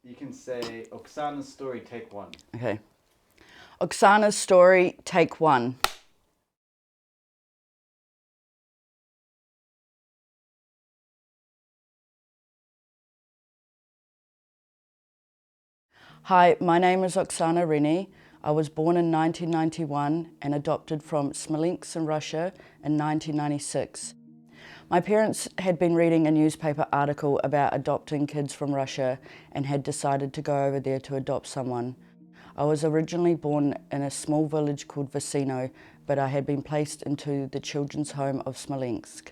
You can say Oksana's story, take one. Okay. Oksana's story, take one. Hi, my name is Oksana Rennie. I was born in 1991 and adopted from Smolensk in Russia in 1996. My parents had been reading a newspaper article about adopting kids from Russia and had decided to go over there to adopt someone. I was originally born in a small village called Vicino, but I had been placed into the children's home of Smolensk.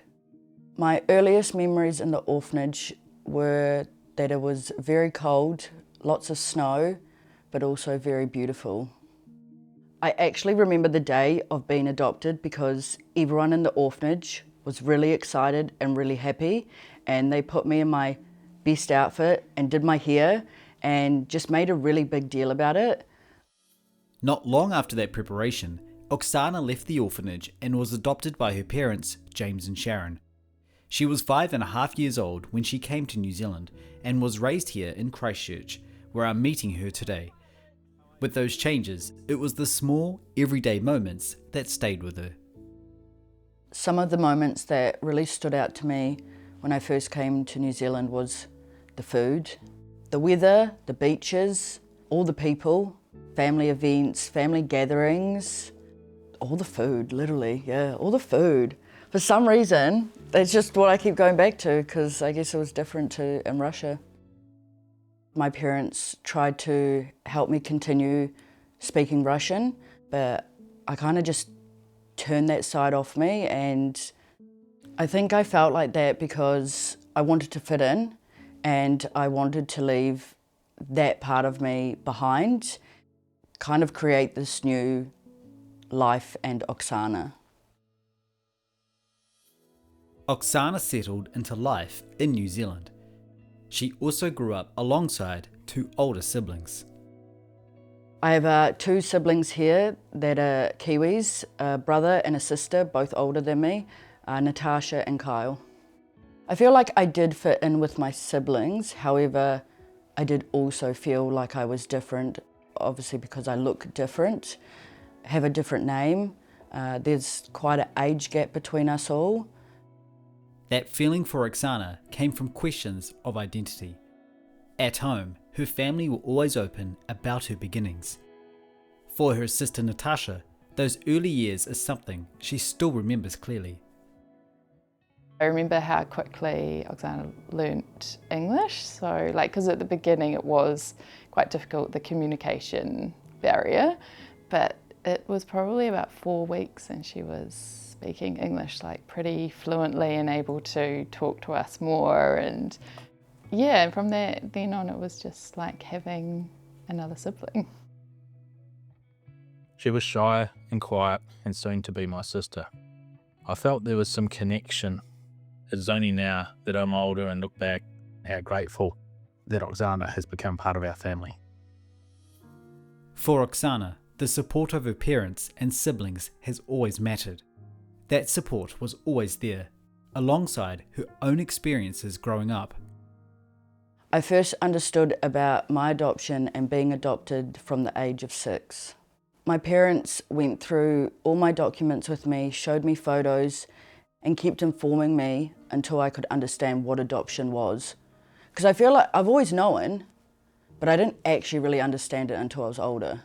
My earliest memories in the orphanage were that it was very cold, lots of snow, but also very beautiful. I actually remember the day of being adopted because everyone in the orphanage was really excited and really happy, and they put me in my best outfit and did my hair and just made a really big deal about it. Not long after that preparation, Oksana left the orphanage and was adopted by her parents, James and Sharon. She was 5.5 years old when she came to New Zealand and was raised here in Christchurch, where I'm meeting her today. With those changes, it was the small, everyday moments that stayed with her. Some of the moments that really stood out to me when I first came to New Zealand was the food, the weather, the beaches, all the people, family events, family gatherings, all the food, literally, yeah, all the food. For some reason, that's just what I keep going back to because I guess it was different in Russia. My parents tried to help me continue speaking Russian, but I kind of just turned that side off me, and I think I felt like that because I wanted to fit in and I wanted to leave that part of me behind, kind of create this new life and Oksana. Oksana settled into life in New Zealand. She also grew up alongside two older siblings. I have two siblings here that are Kiwis, a brother and a sister, both older than me, Natasha and Kyle. I feel like I did fit in with my siblings, however, I did also feel like I was different, obviously because I look different, have a different name. There's quite an age gap between us all. That feeling for Oksana came from questions of identity. At home, her family were always open about her beginnings. For her sister Natasha, those early years is something she still remembers clearly. I remember how quickly Oksana learnt English, so because at the beginning it was quite difficult, the communication barrier, but it was probably about 4 weeks and she was speaking English pretty fluently and able to talk to us more, and yeah, from then on it was just like having another sibling. She was shy and quiet and soon to be my sister. I felt there was some connection. It's only now that I'm older and look back how grateful that Oksana has become part of our family. For Oksana, the support of her parents and siblings has always mattered. That support was always there, alongside her own experiences growing up. I first understood about my adoption and being adopted from the age of 6. My parents went through all my documents with me, showed me photos, and kept informing me until I could understand what adoption was. Because I feel like I've always known, but I didn't actually really understand it until I was older.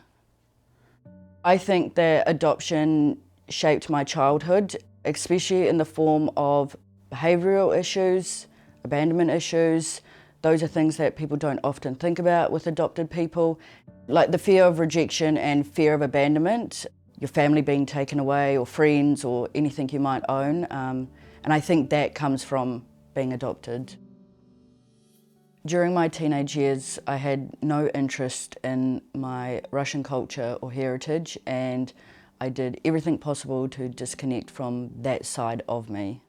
I think that adoption shaped my childhood, especially in the form of behavioural issues, abandonment issues. Those are things that people don't often think about with adopted people, like the fear of rejection and fear of abandonment, your family being taken away or friends or anything you might own. And I think that comes from being adopted. During my teenage years, I had no interest in my Russian culture or heritage, and I did everything possible to disconnect from that side of me.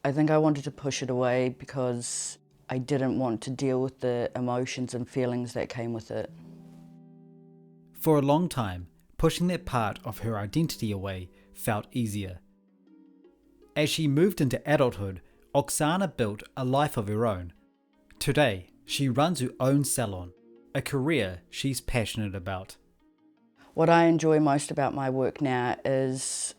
I think I wanted to push it away because I didn't want to deal with the emotions and feelings that came with it. For a long time, pushing that part of her identity away felt easier. As she moved into adulthood, Oksana built a life of her own. Today, She runs her own salon, a career she's passionate about. What I enjoy most about my work now is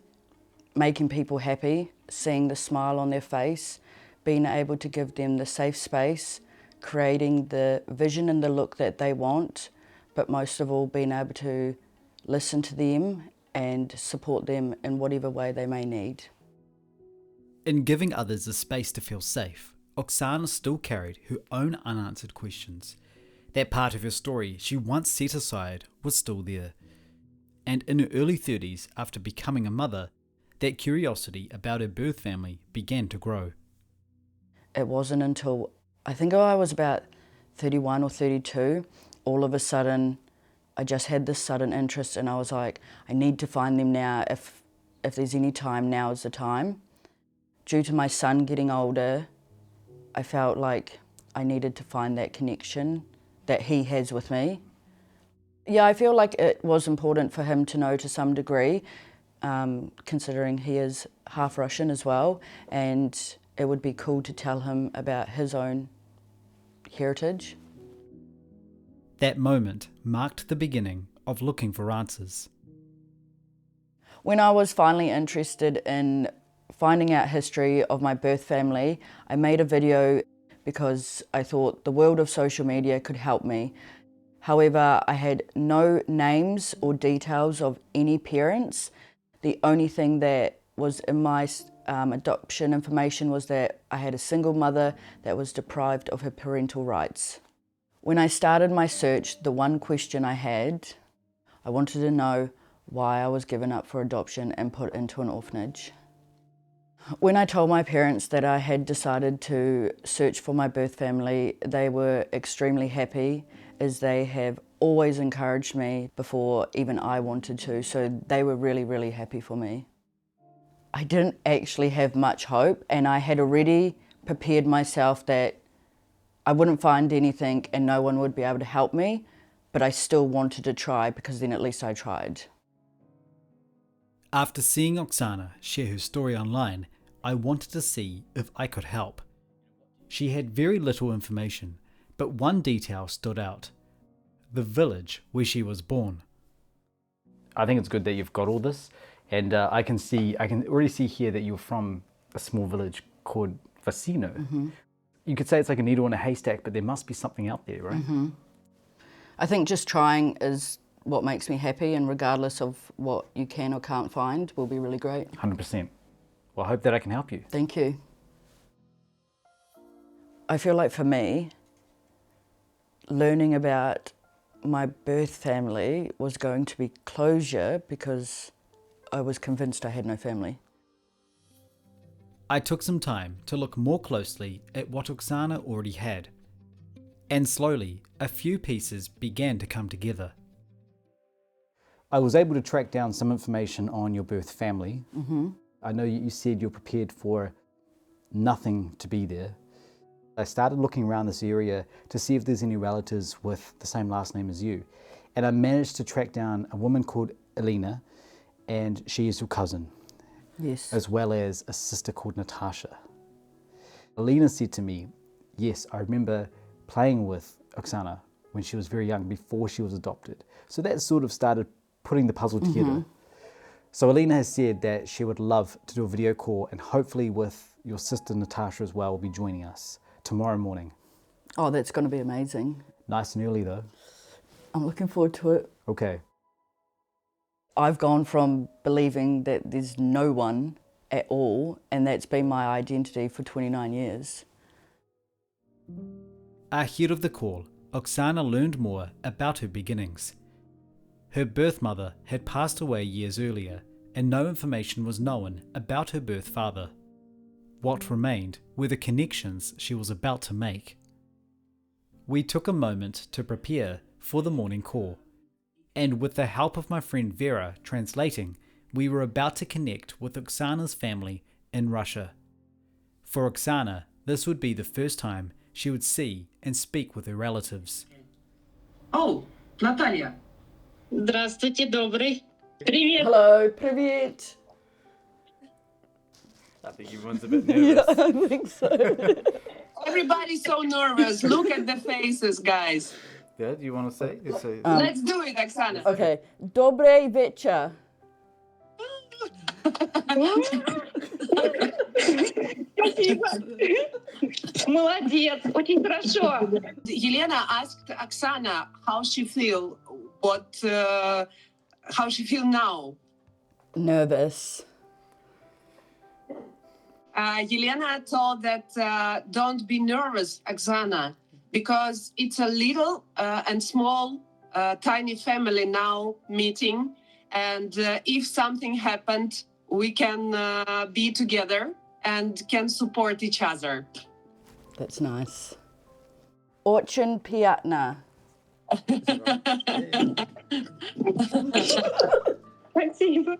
making people happy, seeing the smile on their face, being able to give them the safe space, creating the vision and the look that they want, but most of all being able to listen to them and support them in whatever way they may need. In giving others a space to feel safe, Oksana still carried her own unanswered questions. That part of her story she once set aside was still there. And in her early 30s, after becoming a mother, that curiosity about her birth family began to grow. It wasn't until I think I was about 31 or 32, all of a sudden I just had this sudden interest and I was like, I need to find them now. If there's any time, now is the time. Due to my son getting older, I felt like I needed to find that connection that he has with me. Yeah, I feel like it was important for him to know to some degree, considering he is half Russian as well, and it would be cool to tell him about his own heritage. That moment marked the beginning of looking for answers. When I was finally interested in finding out history of my birth family, I made a video because I thought the world of social media could help me. However, I had no names or details of any parents. The only thing that was in my adoption information was that I had a single mother that was deprived of her parental rights. When I started my search, the one question I wanted to know why I was given up for adoption and put into an orphanage. When I told my parents that I had decided to search for my birth family, they were extremely happy, as they have always encouraged me before even I wanted to, so they were really, really happy for me. I didn't actually have much hope, and I had already prepared myself that I wouldn't find anything and no one would be able to help me, but I still wanted to try because then at least I tried. After seeing Oksana share her story online, I wanted to see if I could help. She had very little information, but one detail stood out: the village where she was born. I think it's good that you've got all this, and I can already see here that you're from a small village called Vasino. Mm-hmm. You could say it's like a needle in a haystack, but there must be something out there, right? Mm-hmm. I think just trying is what makes me happy, and regardless of what you can or can't find will be really great. 100%. Well, I hope that I can help you. Thank you. I feel like for me, learning about my birth family was going to be closure because I was convinced I had no family. I took some time to look more closely at what Oksana already had, and slowly a few pieces began to come together. I was able to track down some information on your birth family. Mm-hmm. I know you said you're prepared for nothing to be there. I started looking around this area to see if there's any relatives with the same last name as you. And I managed to track down a woman called Elena, and she is your cousin. Yes. As well as a sister called Natasha. Elena said to me, yes, I remember playing with Oksana when she was very young, before she was adopted. So that sort of started putting the puzzle together. Mm-hmm. So Elena has said that she would love to do a video call, and hopefully with your sister Natasha as well will be joining us tomorrow morning. Oh, that's going to be amazing. Nice and early though. I'm looking forward to it. Okay. I've gone from believing that there's no one at all, and that's been my identity for 29 years. Ahead of the call, Oksana learned more about her beginnings. Her birth mother had passed away years earlier, and no information was known about her birth father. What remained were the connections she was about to make. We took a moment to prepare for the morning call, and with the help of my friend Vera translating, we were about to connect with Oksana's family in Russia. For Oksana, this would be the first time she would see and speak with her relatives. Oh, Natalia. Здравствуйте, добрый. Привет. Hello, привет. I think everyone's a bit nervous. Yeah, I think so. Everybody's so nervous. Look at the faces, guys. Yeah, do you want to say? Let's do it, Oksana. Okay. Добрый вечер. Спасибо. Молодец, очень хорошо. Елena asked Oksana how she feel, how she feel now. Nervous. Yelena told that don't be nervous, Oksana, because it's a little and small, tiny family now meeting. And if something happened, we can be together and can support each other. That's nice. Очень приятно. Спасибо.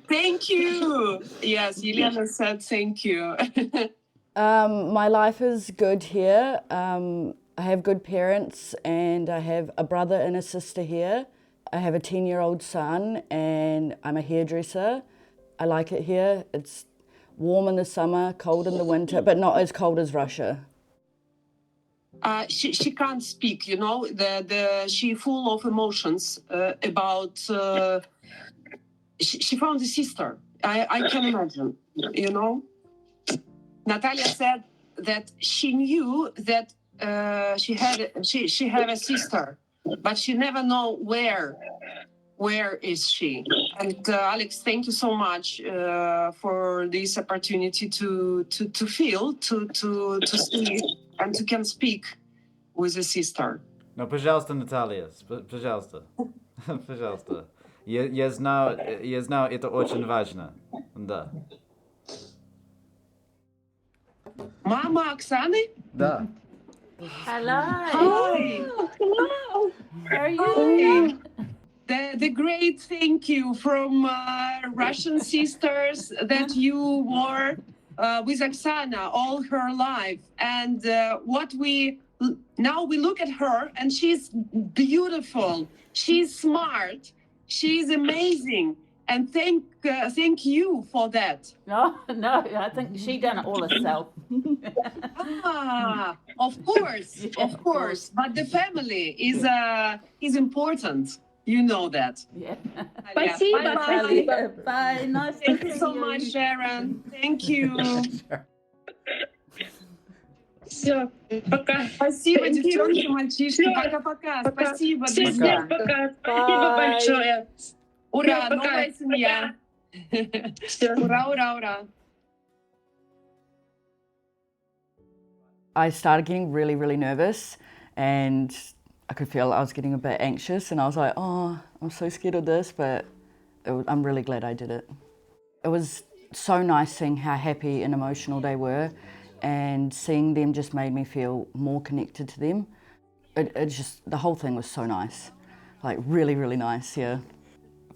Thank you. Yes, Yelena said thank you. My life is good here. I have good parents and I have a brother and a sister here. I have a 10-year-old son and I'm a hairdresser. I like it here. It's warm in the summer, cold in the winter, but not as cold as Russia. She can't speak, you know. She full of emotions about. She found a sister. I can imagine, you know. Natalia said that she knew that she had a sister, but she never know where is she. And Alex, thank you so much for this opportunity to feel, to see, and to can speak with a sister. No, пожалуйста, Наталья, пожалуйста. Пожалуйста. Я знаю, это очень важно. Да. Mama Oksаны? Да. Hello. Hi. Hello. How are you? The great thank you from Russian sisters that you were with Oksana all her life. And now we look at her and she's beautiful, she's smart, she's amazing. And thank you for that. No, I think she done it all herself. Of course, Yeah, of course. But the family is important. You know that. Yeah. Спасибо. Bye-bye. Bye. Nice Thank to you see so you. much, Sharon. Thank you. Все, пока. Спасибо, Thank you. девчонки, мальчишки. Всё. Пока-пока. Пока. Спасибо, Всем друзья. пока. Спасибо большое. Ура, Всё, пока. новая семья. Все. Ура, ура, ура. I started getting really, really nervous and I could feel I was getting a bit anxious and I was like, oh, I'm so scared of this, but I'm really glad I did it. It was so nice seeing how happy and emotional they were, and seeing them just made me feel more connected to them. It just, the whole thing was so nice, like really, really nice, yeah.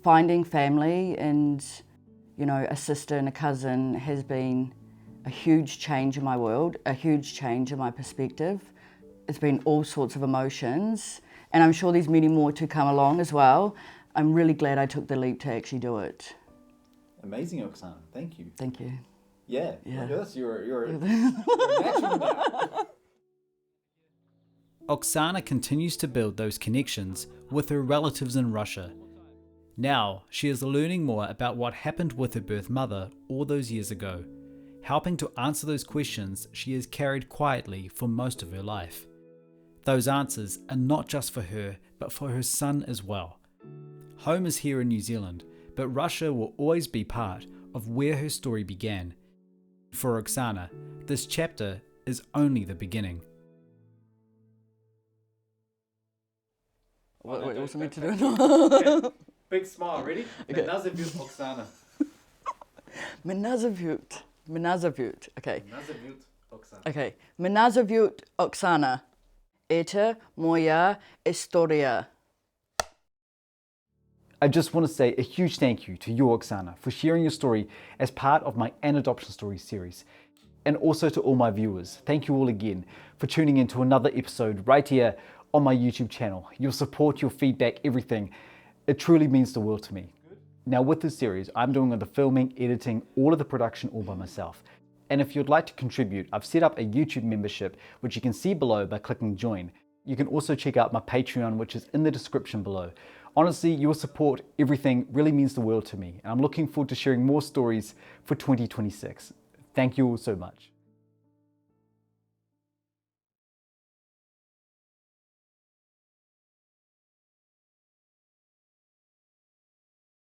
Finding family and, you know, a sister and a cousin has been a huge change in my world, a huge change in my perspective. It's been all sorts of emotions, and I'm sure there's many more to come along as well. I'm really glad I took the leap to actually do it. Amazing, Oksana. Thank you. Thank you. Yeah. Yeah. Yes, you're a natural now. Oksana continues to build those connections with her relatives in Russia. Now, she is learning more about what happened with her birth mother all those years ago, helping to answer those questions she has carried quietly for most of her life. Those answers are not just for her, but for her son as well. Home is here in New Zealand, but Russia will always be part of where her story began. For Oksana, this chapter is only the beginning. Wait, what's me to do? Big smile, ready? Okay. Nazivut Oksana. Menazavut. Okay. Nazivut Oksana. Okay. Menazavut Oksana. Это моя история. I just want to say a huge thank you to you, Oksana, for sharing your story as part of my An Adoption Story series. And also to all my viewers, thank you all again for tuning in to another episode right here on my YouTube channel. Your support, your feedback, everything, it truly means the world to me. Now with this series, I'm doing all the filming, editing, all of the production all by myself. And if you'd like to contribute, I've set up a YouTube membership, which you can see below by clicking join. You can also check out my Patreon, which is in the description below. Honestly, your support, everything really means the world to me. And I'm looking forward to sharing more stories for 2026. Thank you all so much.